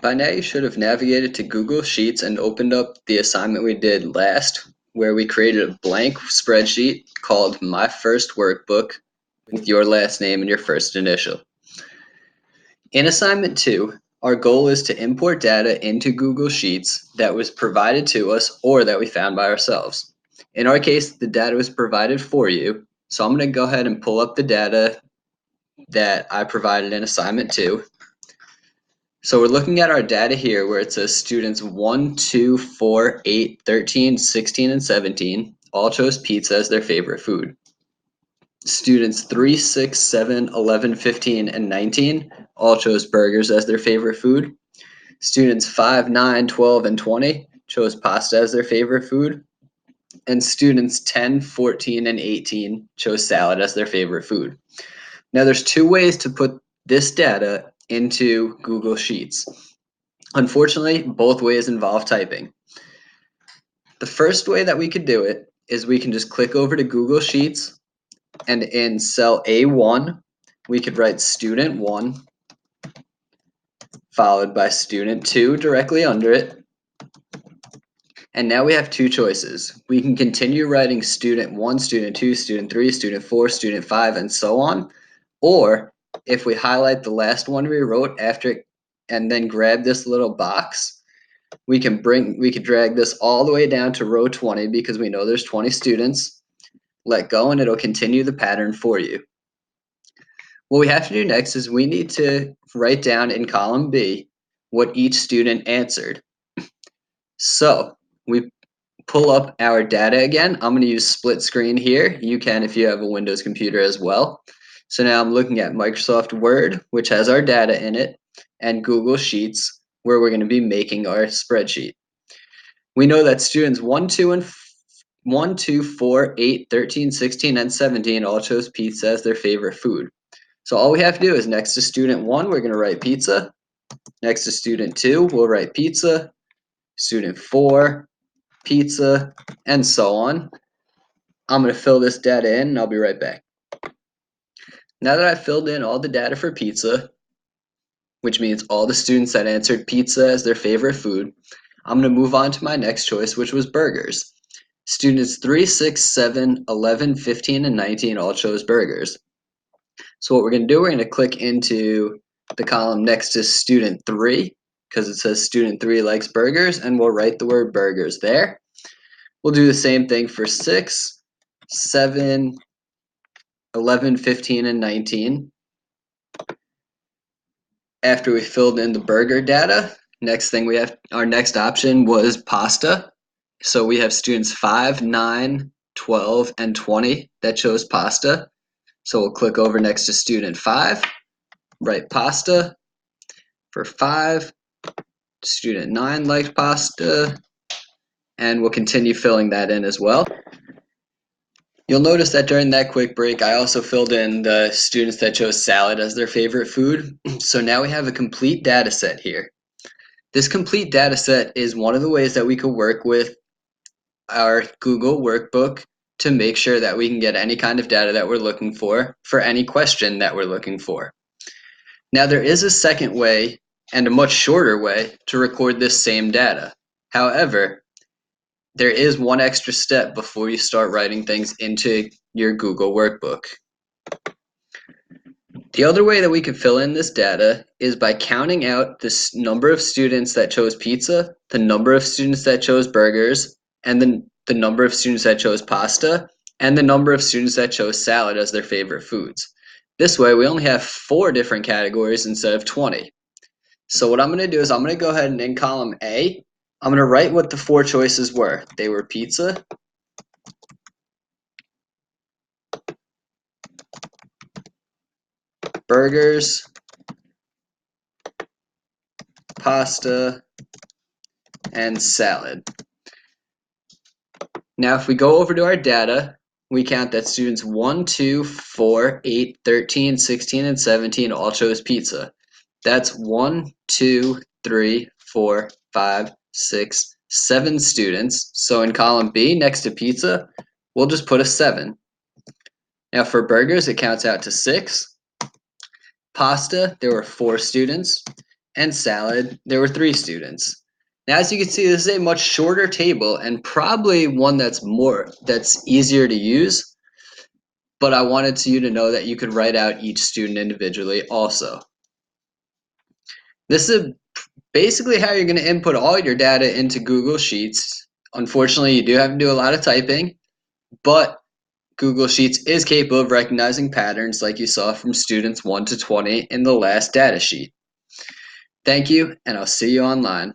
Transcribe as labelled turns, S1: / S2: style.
S1: By now you should have navigated to Google Sheets and opened up the assignment we did last, where we created a blank spreadsheet called My First Workbook with your last name and your first initial. In assignment 2, our goal is to import data into Google Sheets that was provided to us or that we found by ourselves. In our case, the data was provided for you, so I'm going to go ahead and pull up the data that I provided in assignment 2. So we're looking at our data here where it says students 1, 2, 4, 8, 13, 16, and 17 all chose pizza as their favorite food. Students 3, 6, 7, 11, 15, and 19 all chose burgers as their favorite food. Students 5, 9, 12, and 20 chose pasta as their favorite food. And students 10, 14, and 18 chose salad as their favorite food. Now there's two ways to put this data into Google Sheets. Unfortunately, both ways involve typing. The first way that we could do it is we can just click over to Google Sheets, and in cell A1, we could write student 1, followed by student 2 directly under it. And now we have two choices. We can continue writing student 1, student 2, student 3, student 4, student 5, and so on. Or if we highlight the last one we wrote after and then grab this little box, we could drag this all the way down to row 20 because we know there's 20 students. Let go and it'll continue the pattern for you. What we have to do next is we need to write down in column B what each student answered. So we pull up our data again. I'm going to use split screen here. You can if you have a Windows computer as well. So now I'm looking at Microsoft Word, which has our data in it, and Google Sheets, where we're going to be making our spreadsheet. We know that students 1, 2, 4, 8, 13, 16, and 17 all chose pizza as their favorite food. So all we have to do is next to student 1, we're going to write pizza. Next to student 2, we'll write pizza. Student 4, pizza, and so on. I'm going to fill this data in and I'll be right back. Now that I've filled in all the data for pizza, which means all the students that answered pizza as their favorite food, I'm going to move on to my next choice, which was burgers. Students 3, 6, 7, 11, 15, and 19 all chose burgers. So what we're going to do, we're going to click into the column next to student 3, because it says student 3 likes burgers, and we'll write the word burgers there. We'll do the same thing for 6, 7, 11, 15, and 19. After we filled in the burger data, next thing we have, our next option was pasta. So we have students 5, 9, 12, and 20 that chose pasta. So we'll click over next to student 5, write pasta. For 5, student 9 liked pasta, and we'll continue filling that in as well. You'll notice that during that quick break, I also filled in the students that chose salad as their favorite food. So now we have a complete data set here. This complete data set is one of the ways that we could work with our Google workbook to make sure that we can get any kind of data that we're looking for any question that we're looking for. Now there is a second way and a much shorter way to record this same data. However, there is one extra step before you start writing things into your Google workbook. The other way that we could fill in this data is by counting out the number of students that chose pizza, the number of students that chose burgers, and the number of students that chose pasta, and the number of students that chose salad as their favorite foods. This way, we only have 4 different categories instead of 20. So what I'm going to do is I'm going to go ahead and in column A, I'm going to write what the 4 choices were. They were pizza, burgers, pasta, and salad. Now if we go over to our data, we count that students 1, 2, 4, 8, 13, 16, and 17 all chose pizza. That's 1, 2, 3, 4, 5, 6, 7 students. So in column B, next to pizza, we'll just put a 7. Now for burgers, it counts out to 6. Pasta, there were 4 students. and salad, there were 3 students. Now, as you can see, this is a much shorter table and probably one that's easier to use, but I wanted you to know that you could write out each student individually also. This is basically how you're going to input all your data into Google Sheets. Unfortunately, you do have to do a lot of typing, but Google Sheets is capable of recognizing patterns like you saw from students 1 to 20 in the last data sheet. Thank you, and I'll see you online.